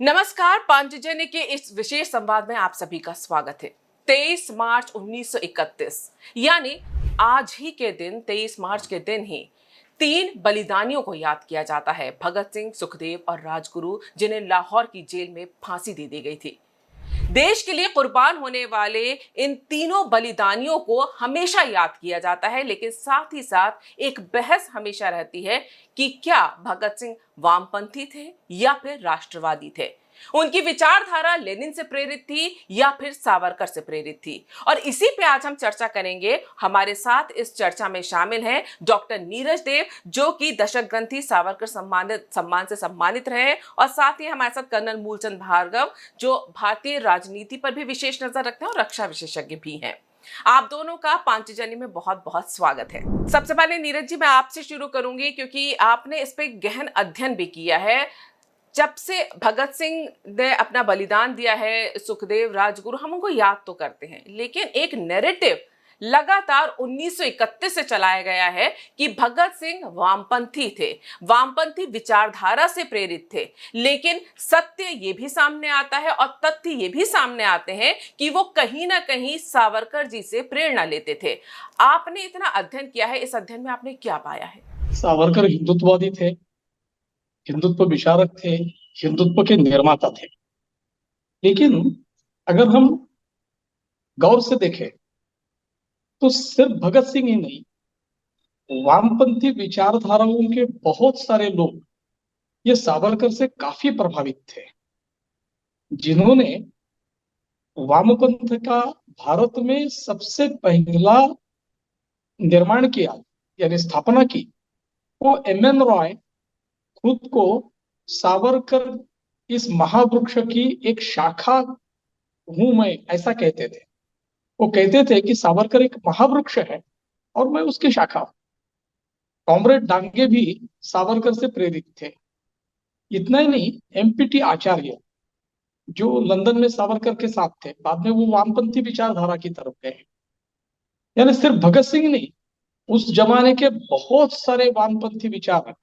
नमस्कार, पांचजन्य के इस विशेष संवाद में आप सभी का स्वागत है। 23 मार्च 1931 यानी आज ही के दिन 23 मार्च के दिन ही तीन बलिदानियों को याद किया जाता है, भगत सिंह, सुखदेव और राजगुरु, जिन्हें लाहौर की जेल में फांसी दे दी गई थी। देश के लिए कुर्बान होने वाले इन तीनों बलिदानियों को हमेशा याद किया जाता है, लेकिन साथ ही साथ एक बहस हमेशा रहती है कि क्या भगत सिंह वामपंथी थे या फिर राष्ट्रवादी थे। उनकी विचारधारा लेनिन से प्रेरित थी या फिर सावरकर से प्रेरित थी, और इसी पे आज हम चर्चा करेंगे। हमारे साथ इस चर्चा में शामिल हैं डॉक्टर नीरज देव, जो कि दशक ग्रंथी सावरकर सम्मान से सम्मानित रहे, और साथ ही हमारे साथ कर्नल मूलचंद भार्गव, जो भारतीय राजनीति पर भी विशेष नजर रखते हैं और रक्षा विशेषज्ञ भी हैं। आप दोनों का पांचजन्य में बहुत बहुत स्वागत है। सबसे पहले नीरज जी, मैं आपसे शुरू करूंगी क्योंकि आपने इस पे गहन अध्ययन भी किया है। जब से भगत सिंह ने अपना बलिदान दिया है, सुखदेव, राजगुरु, हम उनको याद तो करते हैं, लेकिन एक नैरेटिव लगातार 1931 से चलाया गया है कि भगत सिंह वामपंथी थे, वामपंथी विचारधारा से प्रेरित थे। लेकिन सत्य ये भी सामने आता है और तथ्य ये भी सामने आते हैं कि वो कहीं ना कहीं सावरकर जी से प्रेरणा लेते थे। आपने इतना अध्ययन किया है, इस अध्ययन में आपने क्या पाया है? सावरकर हिंदुत्ववादी थे, हिंदुत्व विचारक थे, हिंदुत्व के निर्माता थे। लेकिन अगर हम गौर से देखें तो सिर्फ भगत सिंह ही नहीं, वामपंथी विचारधाराओं के बहुत सारे लोग ये सावरकर से काफी प्रभावित थे, जिन्होंने वामपंथ का भारत में सबसे पहला निर्माण किया, यानी स्थापना की। वो एम एन रॉय खुद को सावरकर इस महावृक्ष की एक शाखा हूं मैं, ऐसा कहते थे। वो कहते थे कि सावरकर एक महावृक्ष है और मैं उसकी शाखा हूं। कॉमरेड डांगे भी सावरकर से प्रेरित थे। इतना ही नहीं, एमपीटी आचार्य, जो लंदन में सावरकर के साथ थे, बाद में वो वामपंथी विचारधारा की तरफ गए। यानी सिर्फ भगत सिंह नहीं, उस जमाने के बहुत सारे वामपंथी विचारक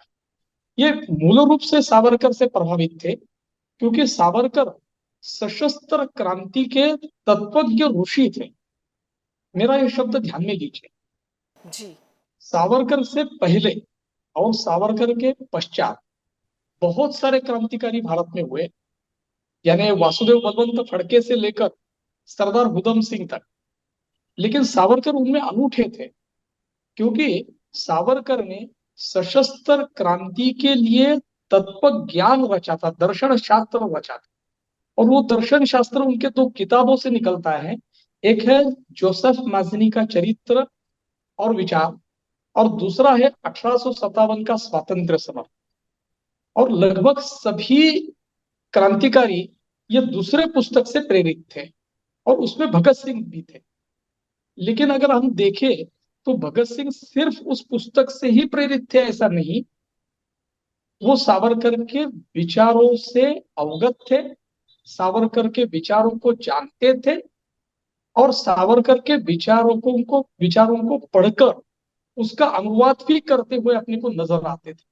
ये मूल रूप से सावरकर से प्रभावित थे, क्योंकि सावरकर सशस्त्र क्रांति के तत्वज्ञ ऋषि थे। मेरा ये शब्द ध्यान में लीजिए जी। सावरकर से पहले और सावरकर के पश्चात बहुत सारे क्रांतिकारी भारत में हुए, यानी वासुदेव बलवंत फड़के से लेकर सरदार उधम सिंह तक। लेकिन सावरकर उनमें अनूठे थे, क्योंकि सावरकर ने सशस्त्र क्रांति के लिए तत्व ज्ञान रचा था, दर्शन शास्त्र रचा था। और वो दर्शन शास्त्र उनके दो किताबों से निकलता है। एक है जोसेफ माजनी का चरित्र और विचार, और दूसरा है 1857 का स्वातंत्र्य समर। और लगभग सभी क्रांतिकारी ये दूसरे पुस्तक से प्रेरित थे, और उसमें भगत सिंह भी थे। लेकिन अगर हम देखें तो भगत सिंह सिर्फ उस पुस्तक से ही प्रेरित थे ऐसा नहीं, वो सावरकर के विचारों से अवगत थे, सावरकर के विचारों को जानते थे, और सावरकर के विचारों को पढ़कर उसका अनुवाद भी करते हुए अपने को नजर आते थे।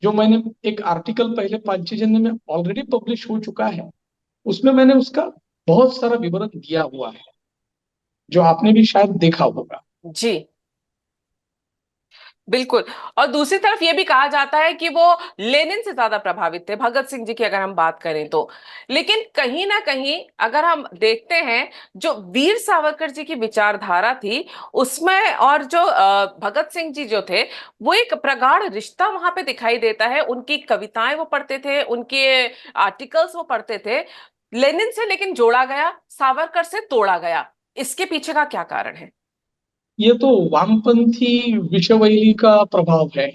जो मैंने एक आर्टिकल पहले पांचजन्य में ऑलरेडी पब्लिश हो चुका है, उसमें मैंने उसका बहुत सारा विवरण दिया हुआ है, जो आपने भी शायद देखा होगा। जी बिल्कुल। और दूसरी तरफ यह भी कहा जाता है कि वो लेनिन से ज्यादा प्रभावित थे, भगत सिंह जी की अगर हम बात करें तो। लेकिन कहीं ना कहीं अगर हम देखते हैं, जो वीर सावरकर जी की विचारधारा थी उसमें, और जो भगत सिंह जी जो थे, वो एक प्रगाढ़ रिश्ता वहां पे दिखाई देता है। उनकी कविताएं वो पढ़ते थे, उनके आर्टिकल्स वो पढ़ते थे। लेनिन से लेकिन जोड़ा गया, सावरकर से तोड़ा गया। इसके पीछे का क्या कारण है? ये तो वामपंथी विषवैली का प्रभाव है,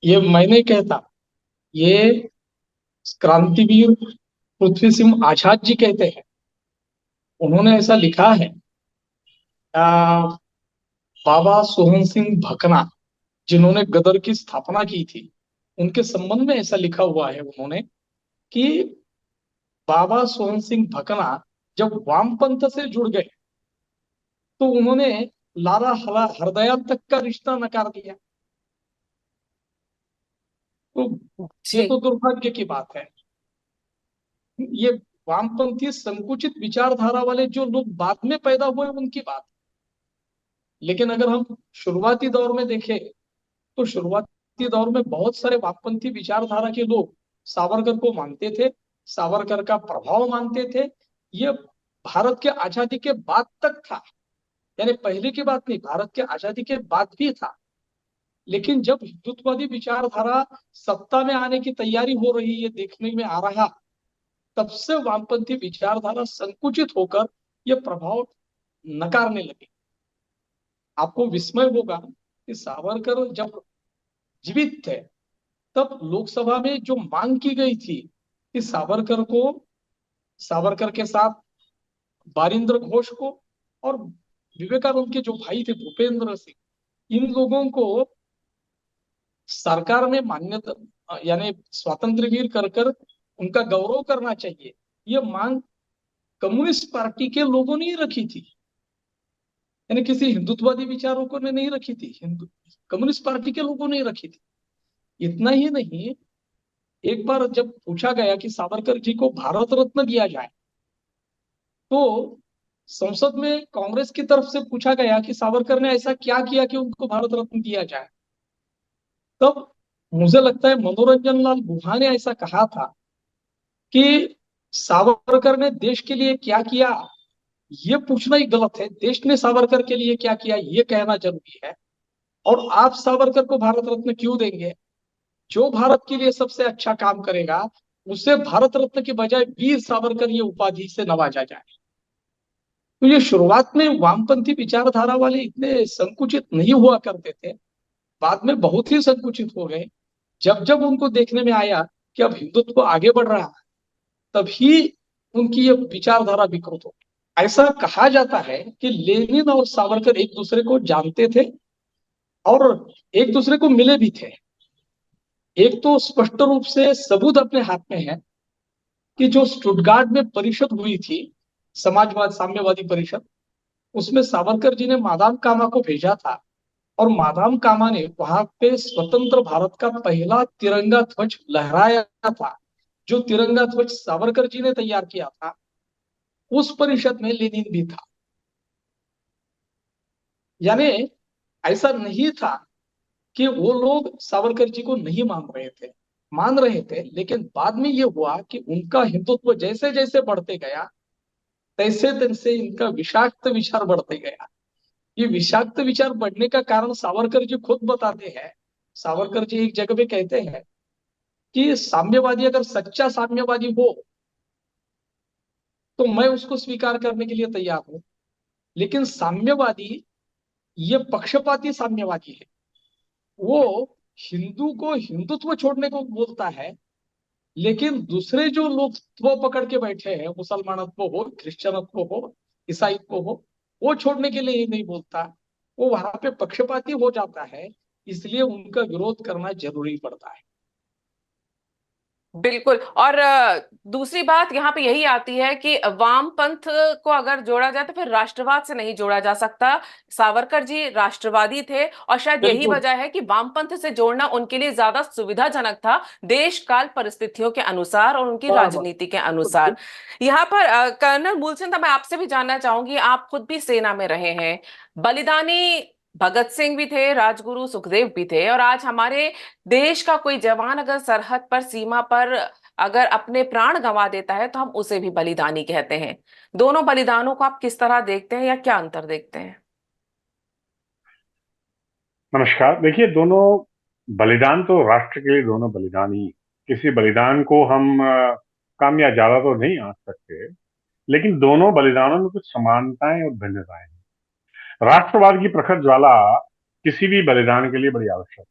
ये मैं नहीं कहता, ये क्रांतिवीर पृथ्वी सिंह आजाद जी कहते हैं। उन्होंने ऐसा लिखा है। बाबा सोहन सिंह भकना, जिन्होंने गदर की स्थापना की थी, उनके संबंध में ऐसा लिखा हुआ है उन्होंने कि बाबा सोहन सिंह भकना जब वामपंथ से जुड़ गए तो उन्होंने लाला हरदयाल तक का रिश्ता नकार दिया। तो ये जी। तो दुर्भाग्य की बात है। ये वामपंथी संकुचित विचारधारा वाले जो लोग बाद में पैदा हुए उनकी बात। लेकिन अगर हम शुरुआती दौर में देखें तो शुरुआती दौर में बहुत सारे वामपंथी विचारधारा के लोग सावरकर को मानते थे, सावरकर का प्रभाव मानते थे। ये भारत के आजादी के बाद तक था, यानी पहले की बात नहीं, भारत के आजादी के बाद भी था। लेकिन जब हिंदुत्ववादी विचारधारा सत्ता में आने की तैयारी हो रही है देखने में आ रहा, तब से वामपंथी विचारधारा संकुचित होकर यह प्रभाव नकारने लगे। आपको विस्मय होगा कि सावरकर जब जीवित थे तब लोकसभा में जो मांग की गई थी कि सावरकर के साथ बारिंद्र घोष को और विवेकानंद के जो भाई थे भूपेंद्र सिंह, इन लोगों को सरकार में मान्यता यानी स्वातंत्र वीर कर कर उनका गौरव करना चाहिए, ये मांग कम्युनिस्ट पार्टी के लोगों ने ही रखी थी, यानी किसी हिंदुत्ववादी विचारों को ने नहीं रखी थी, कम्युनिस्ट पार्टी के लोगों ने ही रखी थी। इतना ही नहीं, एक बार जब पूछा गया कि सावरकर जी को भारत रत्न दिया जाए तो संसद में कांग्रेस की तरफ से पूछा गया कि सावरकर ने ऐसा क्या किया कि उनको भारत रत्न दिया जाए। तब मुझे लगता है मनोरंजन लाल गुहा ने ऐसा कहा था कि सावरकर ने देश के लिए क्या किया ये पूछना ही गलत है, देश ने सावरकर के लिए क्या किया ये कहना जरूरी है। और आप सावरकर को भारत रत्न क्यों देंगे? जो भारत के लिए सबसे अच्छा काम करेगा उसे भारत रत्न के बजाय वीर सावरकर ये उपाधि से नवाजा जाए। तो ये शुरुआत में वामपंथी विचारधारा वाले इतने संकुचित नहीं हुआ करते थे, बाद में बहुत ही संकुचित हो गए। जब जब उनको देखने में आया कि अब हिंदुत्व आगे बढ़ रहा है तभी उनकी ये विचारधारा विकृत हो। ऐसा कहा जाता है कि लेनिन और सावरकर एक दूसरे को जानते थे और एक दूसरे को मिले भी थे। एक तो स्पष्ट रूप से सबूत अपने हाथ में है कि जो स्टुटगार्ट में परिषद हुई थी, समाजवाद साम्यवादी परिषद, उसमें सावरकर जी ने मादाम कामा को भेजा था और मादाम कामा ने वहां पे स्वतंत्र भारत का पहला तिरंगा ध्वज लहराया था। जो तिरंगा ध्वज सावरकर जी ने तैयार किया था, उस परिषद में लेनिन भी था। यानी ऐसा नहीं था कि वो लोग सावरकर जी को नहीं मान रहे थे, लेकिन बाद में ये हुआ कि उनका हिंदुत्व जैसे जैसे बढ़ते गया तैसे तैसे इनका विषाक्त विचार बढ़ते गया। ये विषाक्त विचार बढ़ने का कारण सावरकर जी खुद बताते हैं। सावरकर जी एक जगह पे कहते हैं कि साम्यवादी अगर सच्चा साम्यवादी हो तो मैं उसको स्वीकार करने के लिए तैयार हूं, लेकिन साम्यवादी ये पक्षपाती साम्यवादी है। वो हिंदू को हिंदुत्व छोड़ने को बोलता है, लेकिन दूसरे जो लोग पकड़ के बैठे हैं, मुसलमानत्व हो, क्रिश्चियनत्व हो, ईसाईत्व हो, वो छोड़ने के लिए ही नहीं बोलता। वो वहां पे पक्षपाती हो जाता है, इसलिए उनका विरोध करना जरूरी पड़ता है। बिल्कुल। और दूसरी बात यहाँ पे यही आती है कि वामपंथ को अगर जोड़ा जाए तो फिर राष्ट्रवाद से नहीं जोड़ा जा सकता। सावरकर जी राष्ट्रवादी थे और शायद यही बिल्कुल। वजह है कि वामपंथ से जोड़ना उनके लिए ज्यादा सुविधाजनक था, देश काल परिस्थितियों के अनुसार और उनकी बराबर। राजनीति के अनुसार। यहाँ पर कर्नल मूलचंद, मैं आपसे भी जानना चाहूंगी, आप खुद भी सेना में रहे हैं, बलिदानी भगत सिंह भी थे, राजगुरु सुखदेव भी थे, और आज हमारे देश का कोई जवान अगर सरहद पर, सीमा पर अगर अपने प्राण गंवा देता है तो हम उसे भी बलिदानी कहते हैं। दोनों बलिदानों को आप किस तरह देखते हैं या क्या अंतर देखते हैं? नमस्कार। देखिए, दोनों बलिदान तो राष्ट्र के लिए दोनों बलिदान ही। किसी बलिदान को हम कम या ज्यादा तो नहीं आंक सकते, लेकिन दोनों बलिदानों में कुछ समानताएं और भिन्नताएं हैं। राष्ट्रवाद की प्रखर ज्वाला किसी भी बलिदान के लिए बड़ी आवश्यक है,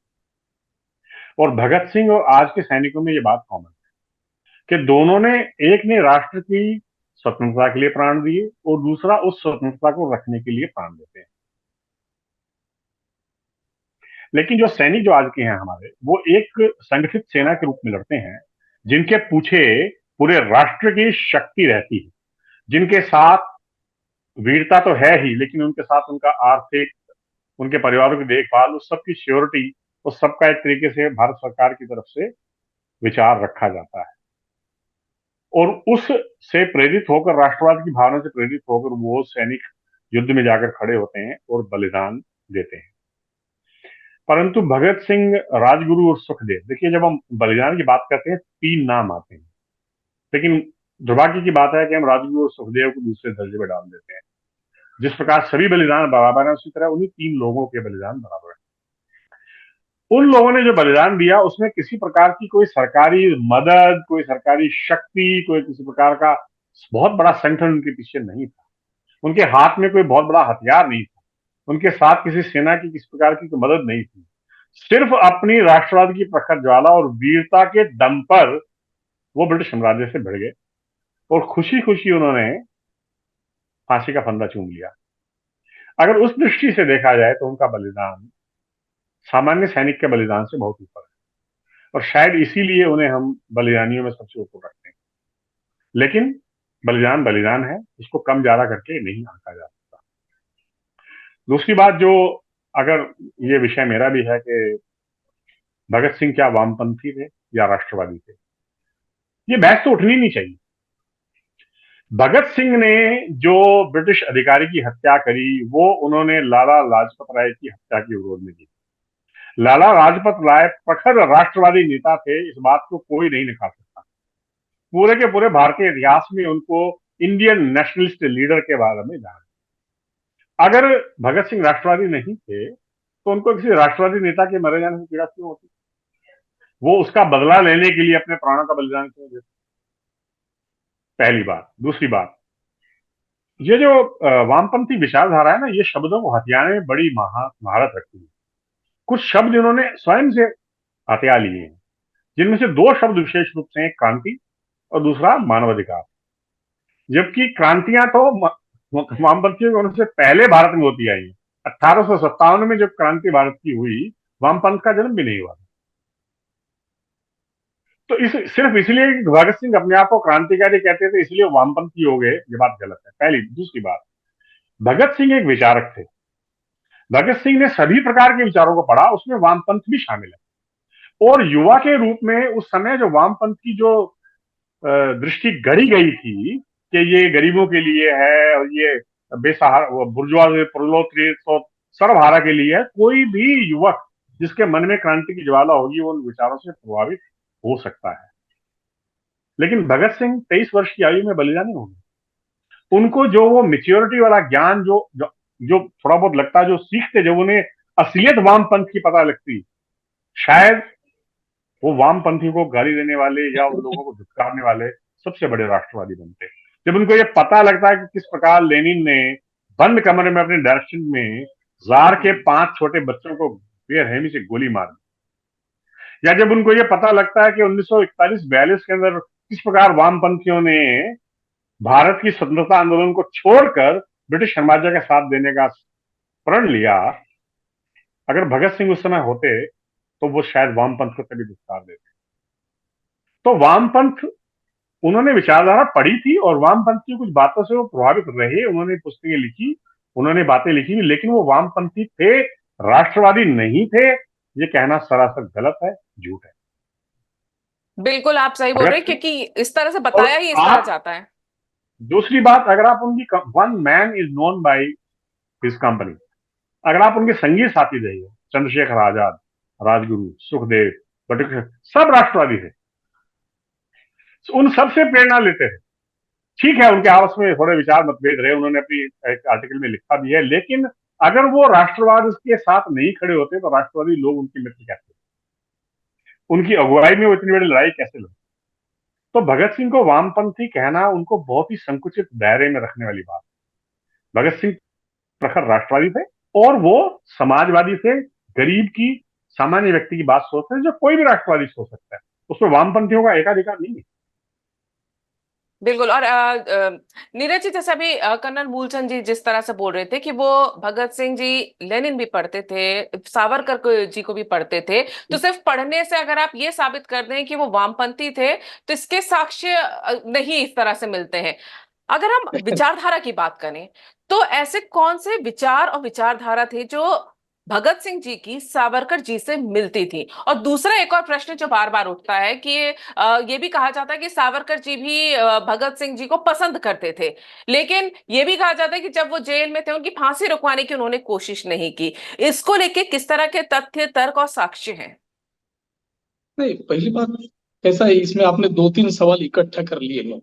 और भगत सिंह और आज के सैनिकों में ये बात कॉमन है कि दोनों ने, एक ने राष्ट्र की स्वतंत्रता के लिए प्राण दिए और दूसरा उस स्वतंत्रता को रखने के लिए प्राण देते हैं। लेकिन जो सैनिक जो आज के हैं हमारे, वो एक संगठित सेना के रूप में लड़ते हैं, जिनके पीछे पूरे राष्ट्र की शक्ति रहती है, जिनके साथ वीरता तो है ही, लेकिन उनके साथ उनका आर्थिक, उनके परिवारों की देखभाल, उस सब की श्योरिटी, उस सब का एक तरीके से भारत सरकार की तरफ से विचार रखा जाता है। और उस से प्रेरित होकर, राष्ट्रवाद की भावना से प्रेरित होकर वो सैनिक युद्ध में जाकर खड़े होते हैं और बलिदान देते हैं। परंतु भगत सिंह, राजगुरु और सुखदेव, देखिए जब हम बलिदान की बात करते हैं 3 नाम आते हैं, लेकिन दुर्भाग्य की बात है कि हम राजगुरु और सुखदेव को दूसरे दर्जे में डाल देते हैं। जिस प्रकार सभी बलिदान बराबर है, उसी तरह उन्हीं 3 लोगों के बलिदान बराबर है। उन लोगों ने जो बलिदान दिया उसमें किसी प्रकार की कोई सरकारी मदद, कोई सरकारी शक्ति, कोई किसी प्रकार का बहुत बड़ा संगठन उनके पीछे नहीं था। उनके हाथ में कोई बहुत बड़ा हथियार नहीं था। उनके साथ किसी सेना की किसी प्रकार की कोई मदद नहीं थी। सिर्फ अपनी राष्ट्रवाद की प्रखर ज्वाला और वीरता के दम पर वो ब्रिटिश साम्राज्य से भिड़ गए और खुशी खुशी उन्होंने फांसी का फंदा चूम लिया। अगर उस दृष्टि से देखा जाए तो उनका बलिदान सामान्य सैनिक के बलिदान से बहुत ऊपर है, और शायद इसीलिए उन्हें हम बलिदानियों में सबसे ऊपर रखते हैं। लेकिन बलिदान बलिदान है, उसको कम ज्यादा करके नहीं आंका जा सकता। दूसरी बात जो, अगर ये विषय मेरा भी है कि भगत सिंह क्या वामपंथी थे या राष्ट्रवादी थे, ये बहस तो उठनी नहीं चाहिए। भगत सिंह ने जो ब्रिटिश अधिकारी की हत्या करी वो उन्होंने लाला लाजपत राय की हत्या के विरोध में की। लाला लाजपत राय प्रखर राष्ट्रवादी नेता थे, इस बात को कोई नहीं निकाल सकता। पूरे के पूरे भारतीय इतिहास में उनको इंडियन नेशनलिस्ट लीडर के बारे में जाना। अगर भगत सिंह राष्ट्रवादी नहीं थे तो उनको किसी राष्ट्रवादी नेता के मरे जाने से पीड़ा क्यों होती? वो उसका बदला लेने के लिए अपने प्राणों का बलिदान क्यों देते? पहली बात। दूसरी बात, ये जो वामपंथी विचारधारा है ना, ये शब्दों को हथियाने में बड़ी महारत रखती है। कुछ शब्द इन्होंने स्वयं से हथिया लिए हैं, जिनमें से 2 शब्द विशेष रूप से, एक क्रांति और दूसरा मानवाधिकार। जबकि क्रांतियां तो वामपंथियों के होने से पहले भारत में होती आई है। 1857 में जब क्रांति भारत की हुई, वामपंथ का जन्म भी नहीं हुआ। तो सिर्फ इसलिए कि भगत सिंह अपने आप को क्रांतिकारी कहते थे इसलिए वामपंथी हो गए, ये बात गलत है। पहली। दूसरी बात, भगत सिंह एक विचारक थे। भगत सिंह ने सभी प्रकार के विचारों को पढ़ा, उसमें वामपंथ भी शामिल है। और युवा के रूप में उस समय जो वामपंथ की जो दृष्टि गढ़ी गई थी कि ये गरीबों के लिए है और ये बेसहारा बुर्जुआ प्रलोत्रित और सर्वहारा के लिए है, कोई भी युवक जिसके मन में क्रांति की ज्वाला होगी वो उन विचारों से प्रभावित हो सकता है। लेकिन भगत सिंह 23 वर्ष की आयु में बलिदानी हो गए। उनको जो वो मेच्योरिटी वाला ज्ञान जो थोड़ा बहुत लगता है, जो सीखते, जब उन्हें असलियत वामपंथ की पता लगती, शायद वो वामपंथी को गाली देने वाले या उन लोगों को धुतकारने वाले सबसे बड़े राष्ट्रवादी बनते। जब उनको ये पता लगता है कि किस प्रकार लेनिन ने बंद कमरे में अपने डायरेक्शन में जार के 5 छोटे बच्चों को बेरहमी से गोली मार दी, या जब उनको ये पता लगता है कि 1941-42 के अंदर किस प्रकार वामपंथियों ने भारत की स्वतंत्रता आंदोलन को छोड़कर ब्रिटिश साम्राज्य का साथ देने का प्रण लिया, अगर भगत सिंह उस समय होते तो वो शायद वामपंथ को तभी दुष्कार देते। तो वामपंथ, उन्होंने विचारधारा पढ़ी थी और वामपंथ की कुछ बातों से वो प्रभावित रहे। उन्होंने पुस्तकें लिखी, उन्होंने बातें लिखी, लेकिन वो वामपंथी थे, राष्ट्रवादी नहीं थे। ये कहना सरासर गलत है, झूठ है। बिल्कुल आप सही बोल रहे हैं, क्योंकि इस तरह से बताया ही इस तरह जाता है। दूसरी बात, अगर आप उनकी one man is known by his company, अगर आप उनके संगी साथी रहे, चंद्रशेखर आजाद, राजगुरु, सुखदेव, बटुक, सब राष्ट्रवादी थे, उन सब से प्रेरणा लेते थे। ठीक है, उनके आपस में थोड़े विचार मतभेद रहे, उन्होंने अपनी एक आर्टिकल में लिखा भी है, लेकिन अगर वो राष्ट्रवाद के साथ नहीं खड़े होते तो राष्ट्रवादी लोग उनके मित्र कैसे, उनकी अगुवाई में वो इतनी बड़ी लड़ाई कैसे लड़ते? तो भगत सिंह को वामपंथी कहना उनको बहुत ही संकुचित दायरे में रखने वाली बात। भगत सिंह प्रखर राष्ट्रवादी थे और वो समाजवादी थे, गरीब की, सामान्य व्यक्ति की बात सोचते हैं, जो कोई भी राष्ट्रवादी सोच सकता है। उसमें वामपंथियों का एकाधिकार नहीं है। बिल्कुल। और नीरज जी, जैसे अभी कर्नल मूलचंद जी जिस तरह से बोल रहे थे कि वो भगत सिंह जी लेनिन भी पढ़ते थे, सावरकर जी को भी पढ़ते थे, तो सिर्फ पढ़ने से अगर आप ये साबित कर दें कि वो वामपंथी थे तो इसके साक्ष्य नहीं इस तरह से मिलते हैं। अगर हम विचारधारा की बात करें तो ऐसे कौन से विचार और विचारधारा थे जो भगत सिंह जी की सावरकर जी से मिलती थी। और दूसरा एक और प्रश्न जो बार बार उठता है कि ये भी कहा जाता है कि सावरकर जी भी भगत सिंह जी को पसंद करते थे, लेकिन ये भी कहा जाता है कि जब वो जेल में थे उनकी फांसी रुकवाने की उन्होंने कोशिश नहीं की। इसको लेके किस तरह के तथ्य, तर्क और साक्ष्य हैं? नहीं, पहली बात ऐसा है, इसमें आपने दो तीन सवाल इकट्ठा कर लिए हैं।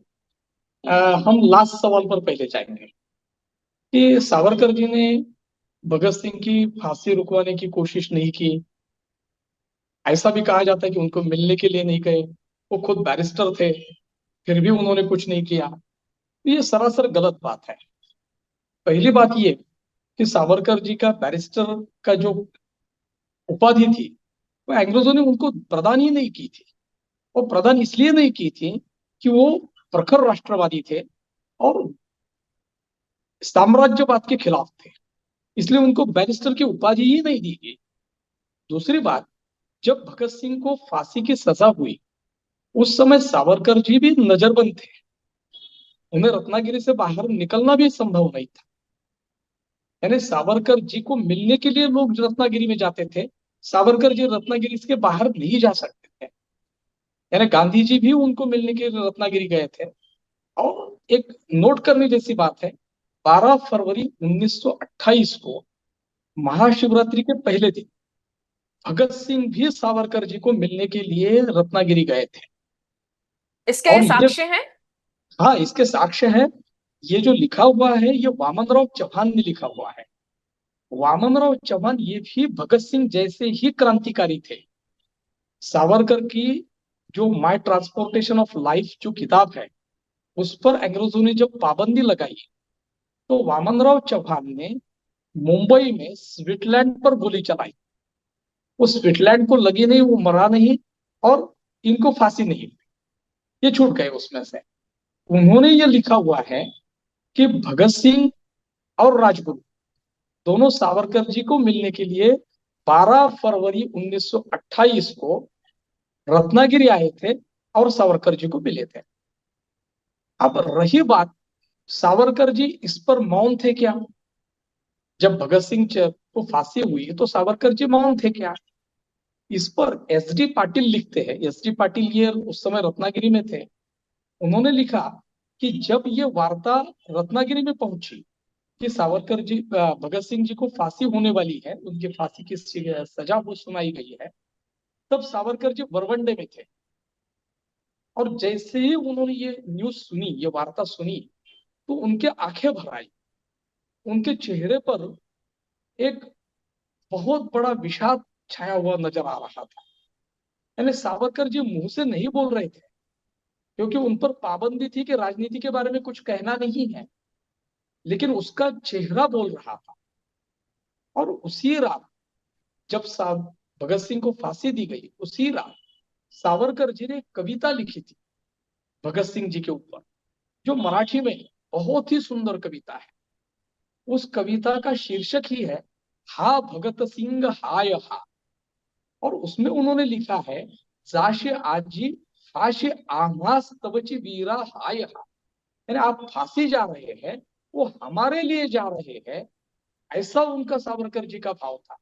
हम लास्ट सवाल पर पहले जाएंगे कि सावरकर जी ने भगत सिंह की फांसी रुकवाने की कोशिश नहीं की। ऐसा भी कहा जाता है कि उनको मिलने के लिए नहीं गए, वो खुद बैरिस्टर थे, फिर भी उन्होंने कुछ नहीं किया। ये सरासर गलत बात है। पहली बात ये कि सावरकर जी का बैरिस्टर का जो उपाधि थी, वो अंग्रेजों ने उनको प्रदान ही नहीं की थी। वो प्रदान इसलिए नहीं की थी कि वो प्रखर राष्ट्रवादी थे और साम्राज्यवाद के खिलाफ थे, इसलिए उनको बैरिस्टर की उपाधि ही नहीं दी गई। दूसरी बात, जब भगत सिंह को फांसी की सजा हुई, उस समय सावरकर जी भी नजरबंद थे। उन्हें रत्नागिरी से बाहर निकलना भी संभव नहीं था। यानी सावरकर जी को मिलने के लिए लोग रत्नागिरी में जाते थे, सावरकर जी रत्नागिरी से बाहर नहीं जा सकते थे। यानी गांधी जी भी उनको मिलने के लिए रत्नागिरी गए थे। और एक नोट करने जैसी बात है, 12 फरवरी 1928 को महाशिवरात्रि के पहले दिन भगत सिंह भी सावरकर जी को मिलने के लिए रत्नागिरी गए थे। इसके और ये, साक्ष्य हैं? हाँ, इसके साक्ष्य है। ये जो लिखा हुआ है, ये वामनराव चौहान ने लिखा हुआ है। वामनराव चौहान ये भी भगत सिंह जैसे ही क्रांतिकारी थे। सावरकर की जो माई ट्रांसपोर्टेशन ऑफ लाइफ जो किताब है, उस पर अंग्रेजों ने जब पाबंदी लगाई, तो वामनराव चौहान ने मुंबई में स्विट्जरलैंड पर गोली चलाई। वो स्विट्जरलैंड को लगी नहीं, वो मरा नहीं, और इनको फांसी नहीं हुई, ये छूट गए उसमें से। उन्होंने ये लिखा हुआ है कि भगत सिंह और राजगुरु दोनों सावरकर जी को मिलने के लिए 12 फरवरी 1928 को रत्नागिरी आए थे और सावरकर जी को मिले थे। अब रही बात, सावरकर जी इस पर मौन थे क्या? जब भगत सिंह को फांसी हुई तो सावरकर जी मौन थे क्या? इस पर एस डी पाटिल लिखते हैं। एस डी पाटिल ये उस समय रत्नागिरी में थे। उन्होंने लिखा कि जब ये वार्ता रत्नागिरी में पहुंची कि सावरकर जी, भगत सिंह जी को फांसी होने वाली है, उनकी फांसी की सजा वो सुनाई गई है, तब सावरकर जी बरवंडे में थे। और जैसे ही उन्होंने ये न्यूज सुनी, ये वार्ता सुनी, तो उनके आंखें भर आई। उनके चेहरे पर एक बहुत बड़ा विषाद छाया हुआ नजर आ रहा था। यानी सावरकर जी मुंह से नहीं बोल रहे थे, क्योंकि उन पर पाबंदी थी कि राजनीति के बारे में कुछ कहना नहीं है, लेकिन उसका चेहरा बोल रहा था। और उसी रात, जब साहब भगत सिंह को फांसी दी गई, उसी रात सावरकर जी ने एक कविता लिखी थी भगत सिंह जी के ऊपर, जो मराठी में है। बहुत ही सुंदर कविता है। उस कविता का शीर्षक ही है हा भगत सिंह हाय हा। और उसमें उन्होंने लिखा है, जाशे आजी हाशे आमास तवची वीरा हाय हा। यानी आप फांसी जा रहे हैं, वो हमारे लिए जा रहे हैं, ऐसा उनका सावरकर जी का भाव था।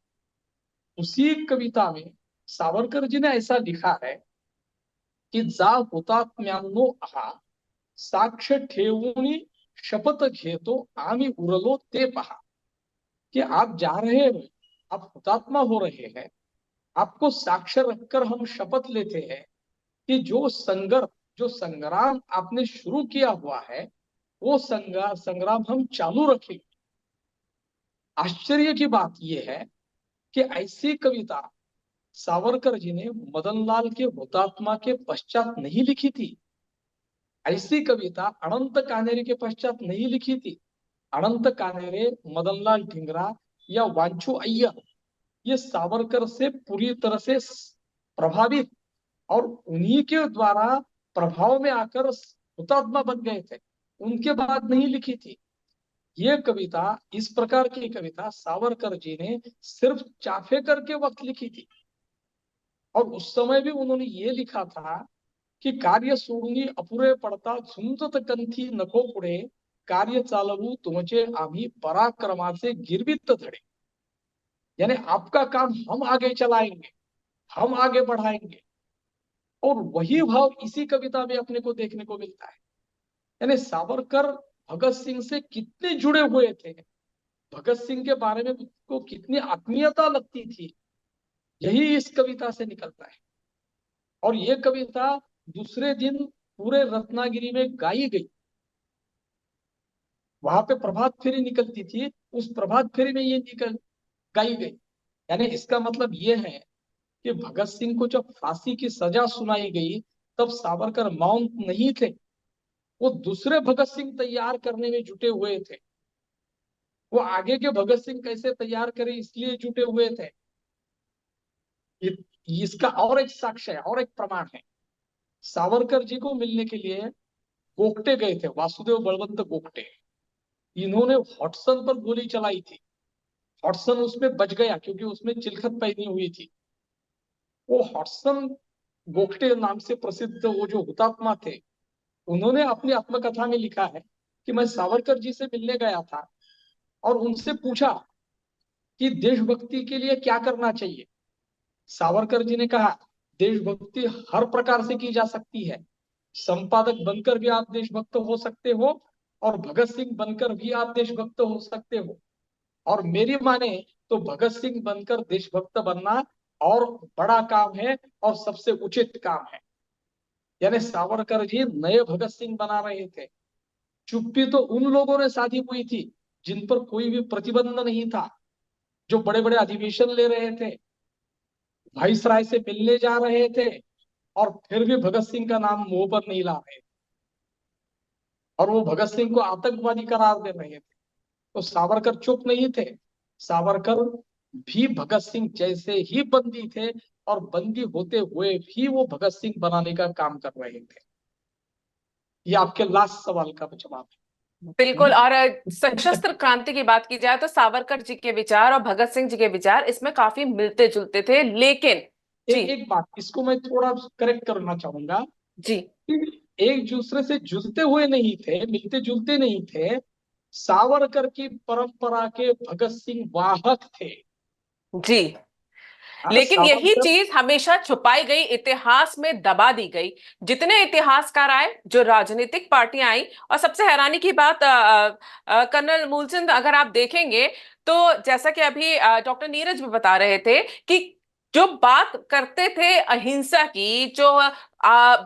उसी कविता में सावरकर जी ने ऐसा लिखा है की जा हुतात्म्यांनो आहा साक्ष ठेवून शपथ घेतो आम्ही उरलो ते पहा। कि आप जा रहे हो, आप हुतात्मा हो रहे हैं, आपको साक्ष्य रखकर हम शपथ लेते हैं कि जो संघर्ष, जो संग्राम आपने शुरू किया हुआ है, वो संग्राम हम चालू रखेंगे। आश्चर्य की बात यह है कि ऐसी कविता सावरकर जी ने मदनलाल के हुतात्मा के पश्चात नहीं लिखी थी। ऐसी कविता अनंत कानेरे के पश्चात नहीं लिखी थी। अनंत कानेरे, मदनलाल ढींगरा या वांचू अय्यर, ये सावरकर से पूरी तरह से प्रभावित और उन्हीं के द्वारा प्रभाव में आकर हुतात्मा बन गए थे, उनके बाद नहीं लिखी थी। ये कविता, इस प्रकार की कविता सावरकर जी ने सिर्फ चाफेकर के वक्त लिखी थी। और उस समय भी उन्होंने ये लिखा था की कार्य सोडून अपुरे पडता झुंजत कंथी नको पुढे, कार्य चालवू तुमचे आम्ही पराक्रमाचे गिरवित धडे। यानी आपका काम हम आगे चलाएंगे, हम आगे बढ़ाएंगे। और वही भाव इसी कविता में अपने को देखने को मिलता है। यानी सावरकर भगत सिंह से कितने जुड़े हुए थे, भगत सिंह के बारे में उसको कितनी आत्मीयता लगती थी, यही इस कविता से निकलता है। और ये कविता दूसरे दिन पूरे रत्नागिरी में गाई गई। वहां पे प्रभात फेरी निकलती थी, उस प्रभात फेरी में ये निकल गाई गई। यानी इसका मतलब ये है कि भगत सिंह को जब फांसी की सजा सुनाई गई, तब सावरकर मौन नहीं थे, वो दूसरे भगत सिंह तैयार करने में जुटे हुए थे। वो आगे के भगत सिंह कैसे तैयार करें इसलिए जुटे हुए थे। ये- इसका और एक साक्ष्य है, और एक प्रमाण है। सावरकर जी को मिलने के लिए गोगटे गए थे, वासुदेव बलवंत गोगटे। इन्होंने हॉटसन पर गोली चलाई थी। हॉटसन उसमें बच गया क्योंकि उसमें चिलखत पहनी हुई थी। वो हॉटसन गोगटे नाम से प्रसिद्ध वो जो हुतात्मा थे, उन्होंने अपनी आत्मकथा में लिखा है कि मैं सावरकर जी से मिलने गया था और उनसे पूछा कि देशभक्ति के लिए क्या करना चाहिए। सावरकर जी ने कहा, देशभक्ति हर प्रकार से की जा सकती है। संपादक बनकर भी आप देशभक्त हो सकते हो, और भगत सिंह बनकर भी आप देशभक्त हो सकते हो। और मेरी माने तो भगत सिंह बनकर देशभक्त बनना और बड़ा काम है और सबसे उचित काम है। यानी सावरकर जी नए भगत सिंह बना रहे थे। चुप्पी तो उन लोगों ने साधी हुई थी जिन पर कोई भी प्रतिबंध नहीं था, जो बड़े बड़े अधिवेशन ले रहे थे, वाइसराय से मिलने जा रहे थे, और फिर भी भगत सिंह का नाम मुंह पर नहीं ला रहे थे, और वो भगत सिंह को आतंकवादी करार दे रहे थे। तो सावरकर चुप नहीं थे। सावरकर भी भगत सिंह जैसे ही बंदी थे, और बंदी होते हुए भी वो भगत सिंह बनाने का काम कर रहे थे। ये आपके लास्ट सवाल का जवाब है। बिल्कुल। और सशस्त्र क्रांति की बात की जाए तो सावरकर जी के विचार और भगत सिंह जी के विचार इसमें काफी मिलते जुलते थे, लेकिन जी एक बात इसको मैं थोड़ा करेक्ट करना चाहूंगा जी कि एक दूसरे से जुड़ते हुए नहीं थे, मिलते जुलते नहीं थे। सावरकर की परंपरा के भगत सिंह वाहक थे। जी। हाँ, लेकिन यही सावरकर। चीज हमेशा छुपाई गई, इतिहास में दबा दी गई। जितने इतिहासकार आए, जो राजनीतिक पार्टियां आई, और सबसे हैरानी की बात कर्नल मूलचंद, अगर आप देखेंगे तो जैसा कि अभी डॉक्टर नीरज भी बता रहे थे कि जो बात करते थे अहिंसा की, जो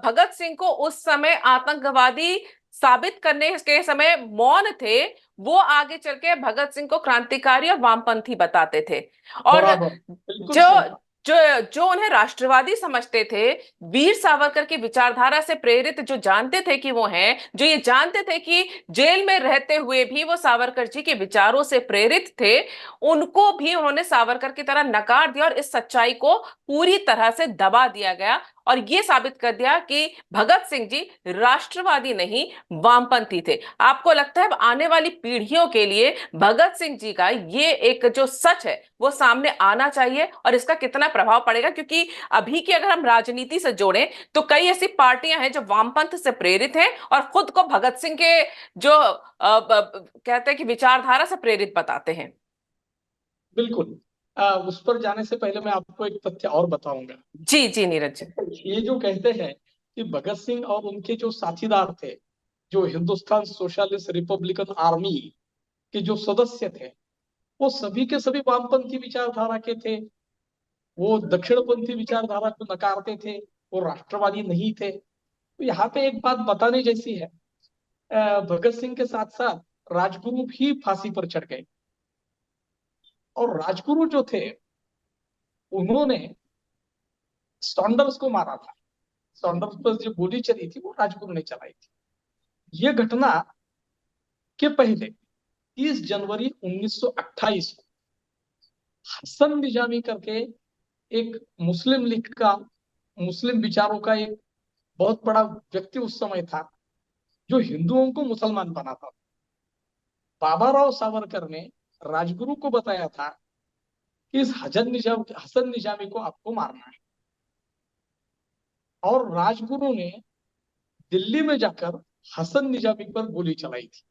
भगत सिंह को उस समय आतंकवादी साबित करने के समय मौन थे, वो आगे चल के भगत सिंह को क्रांतिकारी और वामपंथी बताते थे। और बराबर, बिल्कुल जो सही बात। जो जो उन्हें राष्ट्रवादी समझते थे, वीर सावरकर की विचारधारा से प्रेरित, जो जानते थे कि वो हैं, जो ये जानते थे कि जेल में रहते हुए भी वो सावरकर जी के विचारों से प्रेरित थे, उनको भी उन्होंने सावरकर की तरह नकार दिया, और इस सच्चाई को पूरी तरह से दबा दिया गया, और ये साबित कर दिया कि भगत सिंह जी राष्ट्रवादी नहीं, वामपंथी थे। आपको लगता है अब आने वाली पीढ़ियों के लिए भगत सिंह जी का ये एक जो सच है वो सामने आना चाहिए, और इसका कितना प्रभाव पड़ेगा? क्योंकि अभी की अगर हम राजनीति से जोड़ें तो कई ऐसी पार्टियां हैं जो वामपंथ से प्रेरित हैं और खुद को भगत सिंह के जो कहते हैं कि विचारधारा से प्रेरित बताते हैं। बिल्कुल। उस पर जाने से पहले मैं आपको एक तथ्य और बताऊंगा। जी जी नीरज जी। ये जो कहते हैं कि भगत सिंह और उनके जो साथीदार थे, जो हिंदुस्तान सोशलिस्ट रिपब्लिकन आर्मी के जो सदस्य थे, वो सभी के सभी वामपंथी विचारधारा के थे। वो दक्षिणपंथी विचारधारा को नकारते थे, वो राष्ट्रवादी नहीं थे। तो यहाँ पे एक बात बताने जैसी है। भगत सिंह के साथ साथ राजगुरु भी फांसी पर चढ़ गए, और राजगुरु जो थे उन्होंने सॉन्डर्स को मारा था। सॉन्डर्स पर जो गोली चली थी वो राजगुरु ने चलाई थी। ये घटना के पहले 30 जनवरी 1928 को हसन निजामी करके एक मुस्लिम लीग का, मुस्लिम विचारों का एक बहुत बड़ा व्यक्ति उस समय था, जो हिंदुओं को मुसलमान बनाता था। बाबा राव सावरकर ने राजगुरु को बताया था कि इस हसन निजामी को आपको मारना है। और राजगुरु ने दिल्ली में जाकर हसन निजामी पर गोली चलाई थी।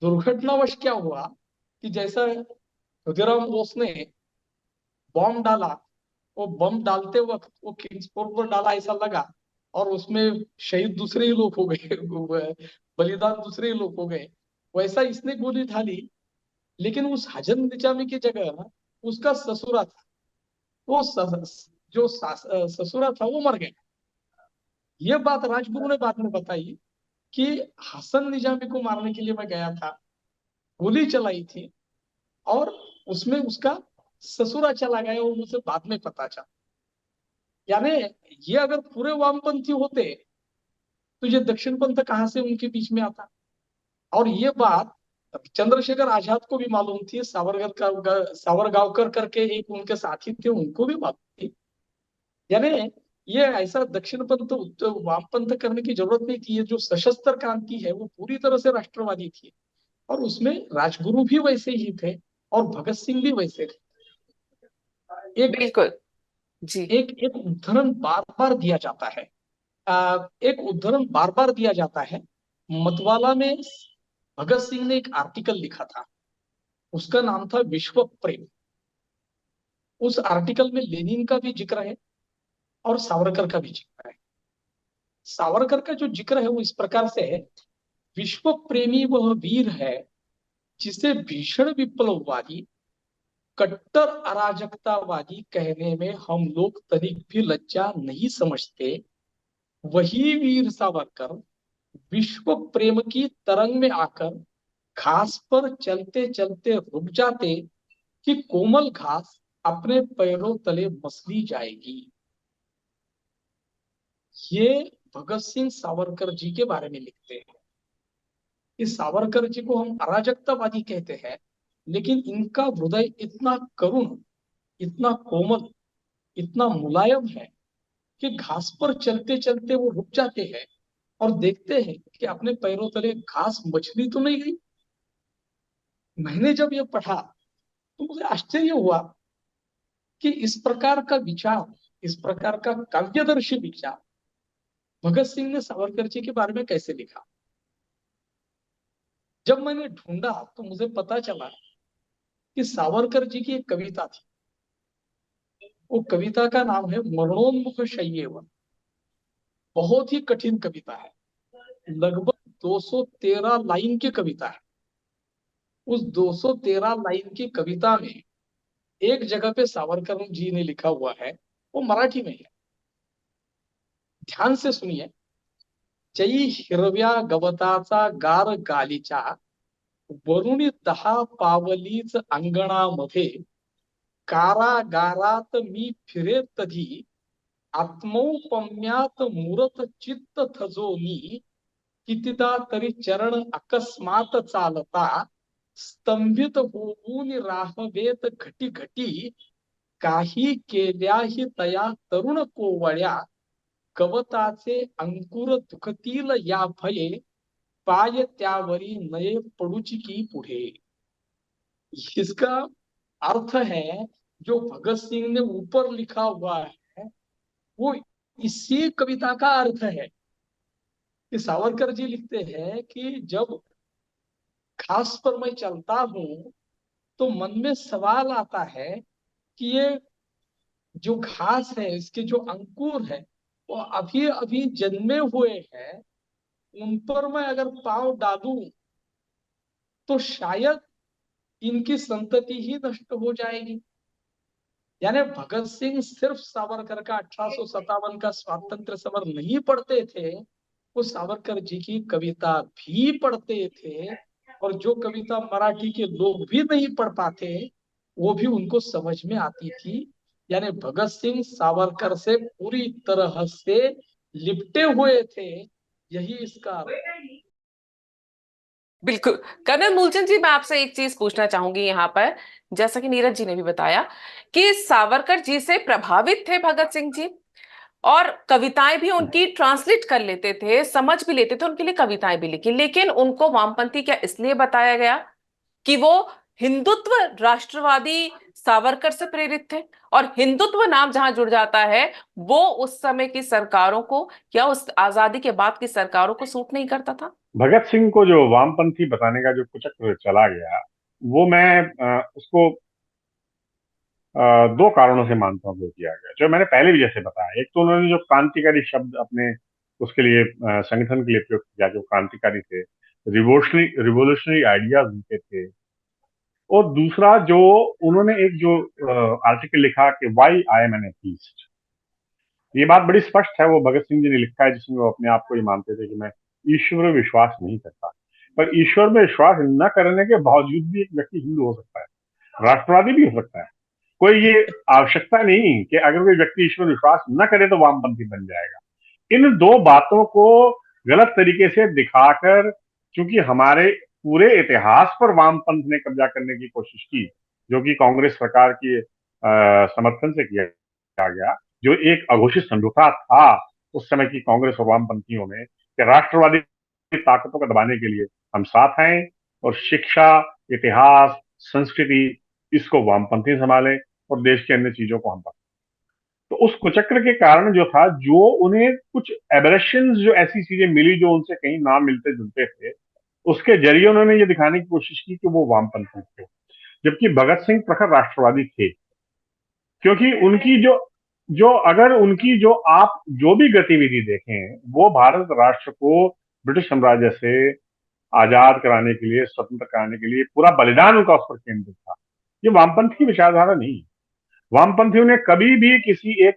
दुर्घटनावश क्या हुआ कि जैसा खुदीराम बोस ने बॉम्ब डाला, वो बम डालते वक्त वो किंग्सफोर्ड पर डाला ऐसा लगा, और उसमें शहीद दूसरे ही लोग हो गए, बलिदान दूसरे ही लोग हो गए। वैसा इसने गोली डाली, लेकिन उस हजन निजामी की जगह ना उसका ससुरा था, वो ससुरा था वो मर गया। ये बात राजगुरु ने बाद में बताई कि हसन निजामी को मारने के लिए मैं गया था, गोली चलाई थी, और उसमें उसका ससुरा चला गया, और मुझे बाद में पता चला। यानी ये अगर पूरे वामपंथी होते तो ये दक्षिण पंथ कहां से उनके बीच में आता। और ये बात चंद्रशेखर आजाद को भी मालूम थी, सावरगांवकर करके एक उनके साथी थे, उनको भी मालूम थी। यानी ये ऐसा दक्षिण पंथ वामपंथ करने की जरूरत नहीं थी। ये जो सशस्त्र क्रांति है वो पूरी तरह से राष्ट्रवादी थी, और उसमें राजगुरु भी वैसे ही थे और भगत सिंह भी वैसे थे। एक बिल्कुल जी। एक एक उदाहरण बार बार दिया जाता है, एक उदाहरण बार बार दिया जाता है। मतवाला में भगत सिंह ने एक आर्टिकल लिखा था, उसका नाम था विश्व प्रेम। उस आर्टिकल में लेनिन का भी जिक्र है और सावरकर का भी जिक्र है। सावरकर का जो जिक्र है वो इस प्रकार से है, विश्व प्रेमी वह वीर है जिसे भीषण विप्लववादी, कट्टर अराजकतावादी कहने में हम लोग तनिक भी लज्जा नहीं समझते। वही वीर सावरकर विश्व प्रेम की तरंग में आकर घास पर चलते चलते रुक जाते कि कोमल घास अपने पैरों तले मसली जाएगी। ये भगत सिंह सावरकर जी के बारे में लिखते हैं। इस सावरकर जी को हम अराजकतावादी कहते हैं, लेकिन इनका हृदय इतना करुण, इतना कोमल, इतना मुलायम है कि घास पर चलते चलते वो रुक जाते हैं और देखते हैं कि अपने पैरों तले घास मछली तो नहीं गई। मैंने जब ये पढ़ा तो मुझे आश्चर्य हुआ कि इस प्रकार का विचार, इस प्रकार का काव्यदर्शी विचार भगत सिंह ने सावरकर जी के बारे में कैसे लिखा। जब मैंने ढूंढा तो मुझे पता चला कि सावरकर जी की एक कविता थी। वो कविता का नाम है मरणोन्मुख शय्येव। बहुत ही कठिन कविता है, लगभग 213 लाइन की कविता है। उस 213 लाइन की कविता में एक जगह पे सावरकर जी ने लिखा हुआ है, वो मराठी में है, ध्यान से सुनिए। जई हिरव्या गवताचा गार गालीच्या, वरुणी 10 पावलीच अंगणामध्ये, कारागारात मी फिरे तधी, आत्मौपम्यात मुरत चित्त थजोनी, कितीदा तरी चरण अकस्मात चालता, स्तंभित होऊन राहवेत घटी घटी, काही केल्याही तया तरुण कोवळ्या, गवताचे अंकुर दुखतील या भये, पाय त्यावरी नये पडुची की पुढे। इसका अर्थ है, जो भगत सिंह ने ऊपर लिखा हुआ है वो इसी कविता का अर्थ है। कि सावरकर जी लिखते हैं कि जब घास पर मैं चलता हूं तो मन में सवाल आता है कि ये जो घास है, इसके जो अंकुर है वो अभी अभी जन्मे हुए हैं, उन पर मैं अगर पांव डालूं तो शायद इनकी संतति ही नष्ट हो जाएगी। यानी भगत सिंह सिर्फ सावरकर का 1857 का स्वातंत्र समर नहीं पढ़ते थे, वो सावरकर जी की कविता भी पढ़ते थे। और जो कविता मराठी के लोग भी नहीं पढ़ पाते वो भी उनको समझ में आती थी। यानी भगत सिंह सावरकर से पूरी तरह से लिपटे हुए थे, यही इसका अर्थ है। बिल्कुल। कर्नल मूलचंद जी, मैं आपसे एक चीज पूछना चाहूंगी यहाँ पर। जैसा कि नीरज जी ने भी बताया कि सावरकर जी से प्रभावित थे भगत सिंह जी, और कविताएं भी उनकी ट्रांसलेट कर लेते थे, समझ भी लेते थे, उनके लिए कविताएं भी लिखी। लेकिन उनको वामपंथी क्या इसलिए बताया गया कि वो हिंदुत्व राष्ट्रवादी सावरकर से प्रेरित थे, और हिंदुत्व नाम जहां जुड़ जाता है वो उस समय की सरकारों को या उस आजादी के बाद की सरकारों को सूट नहीं करता था। भगत सिंह को जो वामपंथी बताने का जो कुचक्र चला गया, वो मैं उसको दो कारणों से मानता हूँ वो किया गया, जो मैंने पहले भी जैसे बताया। एक तो उन्होंने जो क्रांतिकारी शब्द अपने उसके लिए संगठन के लिए प्रयोग किया, जो क्रांतिकारी थे, रिवोल्यूशनरी रिवोल्यूशनरी आइडियाज उनके थे। और दूसरा जो उन्होंने एक जो आर्टिकल लिखा कि why I am an atheist, ये बात बड़ी स्पष्ट है, वो भगत सिंह जी ने लिखा है, जिसमें वो अपने आप को ये मानते थे कि मैं ईश्वर में विश्वास नहीं करता। पर ईश्वर में विश्वास न करने के बावजूद भी एक व्यक्ति हिंदू हो सकता है, राष्ट्रवादी भी हो सकता है। कोई ये आवश्यकता नहीं कि अगर कोई व्यक्ति ईश्वर विश्वास न करे तो वामपंथी बन जाएगा। इन दो बातों को गलत तरीके से दिखाकर, चूंकि हमारे पूरे इतिहास पर वामपंथ ने कब्जा करने की कोशिश की, जो कि कांग्रेस सरकार के समर्थन से किया गया, जो एक अघोषित समझौता था उस समय की कांग्रेस और वामपंथियों में, कि राष्ट्रवादी ताकतों को दबाने के लिए हम साथ हैं और शिक्षा, इतिहास, संस्कृति, इसको वामपंथी संभालें और देश की अन्य चीजों को हम पकड़ें। तो उस कुचक्र के कारण जो था, जो उन्हें कुछ एबरेशंस, जो ऐसी चीजें मिली जो उनसे कहीं ना मिलते जुलते थे, उसके जरिए उन्होंने ये दिखाने की कोशिश की कि वो वामपंथी थे। जबकि भगत सिंह प्रखर राष्ट्रवादी थे, क्योंकि उनकी जो जो अगर उनकी जो आप जो भी गतिविधि देखें, वो भारत राष्ट्र को ब्रिटिश साम्राज्य से आजाद कराने के लिए, स्वतंत्र कराने के लिए पूरा बलिदान उनका उस पर केंद्रित था। ये वामपंथी की विचारधारा नहीं। वामपंथियों ने कभी भी किसी एक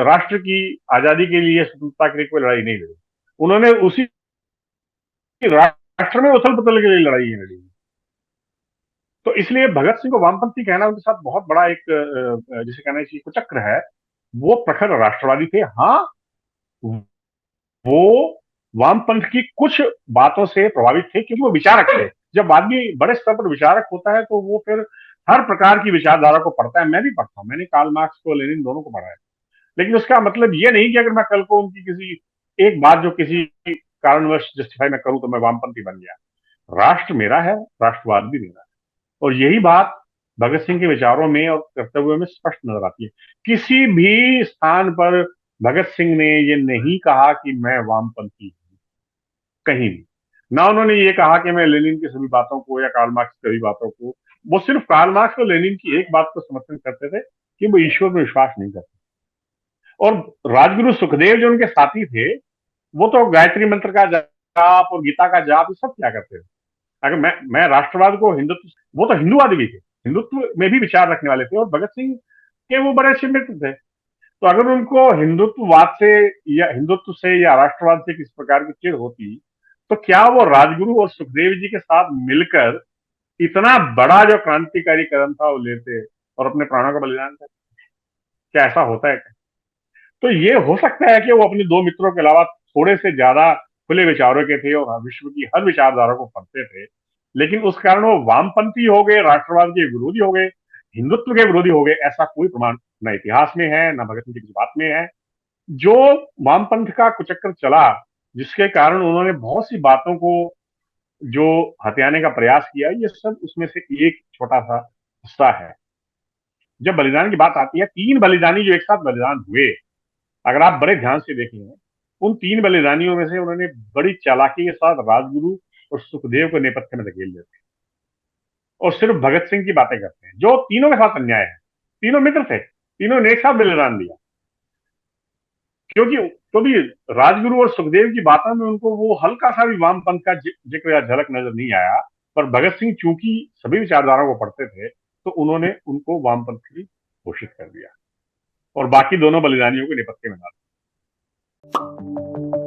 राष्ट्र की आजादी के लिए, स्वतंत्रता के लिए कोई लड़ाई नहीं लड़ी। उन्होंने उसी राष्ट्र में उथल पुथल के लिए लड़ाई लड़ी। तो इसलिए भगत सिंह को वामपंथी कहना उनके साथ बहुत बड़ा एक जिसे कहना चाहिए कुचक्र है। वो प्रखर राष्ट्रवादी थे, हाँ। वो वामपंथ की कुछ बातों से प्रभावित थे, क्योंकि वो विचारक थे। जब आदमी बड़े स्तर पर विचारक होता है तो वो फिर हर प्रकार की विचारधारा को पढ़ता है। मैं भी पढ़ता हूँ, मैंने कार्ल मार्क्स को, लेनिन दोनों को पढ़ा है। लेकिन उसका मतलब ये नहीं कि अगर मैं कल को उनकी किसी एक बात जो किसी कारणवश जस्टिफाई मैं करूं तो मैं वामपंथी बन गया। राष्ट्र मेरा है, राष्ट्रवाद भी मेरा है। और यही बात भगत सिंह के विचारों में और कर्तव्यों में स्पष्ट नजर आती है। किसी भी स्थान पर भगत सिंह ने ये नहीं कहा कि मैं वामपंथी हूं, कहीं भी ना उन्होंने ये कहा कि मैं लेनिन की सभी बातों को या कार्ल मार्क्स की सभी बातों को। वो सिर्फ कार्ल मार्क्स और लेनिन की एक बात को समर्थन करते थे कि वो ईश्वर में विश्वास नहीं करते। और राजगुरु सुखदेव जो उनके साथी थे, वो तो गायत्री मंत्र का जाप और गीता का जाप ये सब क्या करते थे। अगर मैं राष्ट्रवाद को हिंदुत्व, वो तो हिंदूवादी भी थे, हिंदुत्व में भी विचार रखने वाले थे, और भगत सिंह के वो बड़े अच्छे मित्र थे। तो अगर उनको हिंदुत्ववाद से या हिंदुत्व से या राष्ट्रवाद से किसी प्रकार की चिढ़ होती, तो क्या वो राजगुरु और सुखदेव जी के साथ मिलकर इतना बड़ा जो क्रांतिकारी कदम था वो लेते और अपने प्राणों का बलिदान करते? क्या ऐसा होता है? तो ये हो सकता है कि वो अपने दो मित्रों के अलावा थोड़े से ज्यादा खुले विचारों के थे और विश्व की हर विचारधारा को पढ़ते थे, लेकिन उस कारण वो वामपंथी हो गए, राष्ट्रवाद के विरोधी हो गए, हिंदुत्व के विरोधी हो गए, ऐसा कोई प्रमाण न इतिहास में है, न भगत सिंह की किसी बात में है। जो वामपंथ का कुचक्कर चला, जिसके कारण उन्होंने बहुत सी बातों को जो हथियाने का प्रयास किया, ये सब उसमें से एक छोटा सा हिस्सा है। जब बलिदान की बात आती है, 3 बलिदानी जो एक साथ बलिदान हुए, अगर आप बड़े ध्यान से देखें, उन 3 बलिदानियों में से उन्होंने बड़ी चालाकी के साथ राजगुरु और सुखदेव को नेपथ्य में धकेल देते हैं और सिर्फ भगत सिंह की बातें करते हैं, जो तीनों के साथ अन्याय है। तीनों मित्र थे, तीनों ने एक साथ बलिदान दिया। क्योंकि तो भी राजगुरु और सुखदेव की बातों में उनको वो हल्का सा भी वामपंथ का जिक्र या झलक नजर नहीं आया। पर भगत सिंह चूंकि सभी विचारधाराओं को पढ़ते थे, तो उन्होंने उनको वामपंथी घोषित कर दिया और बाकी दोनों बलिदानियों को नेपथ्य में डाल दिया।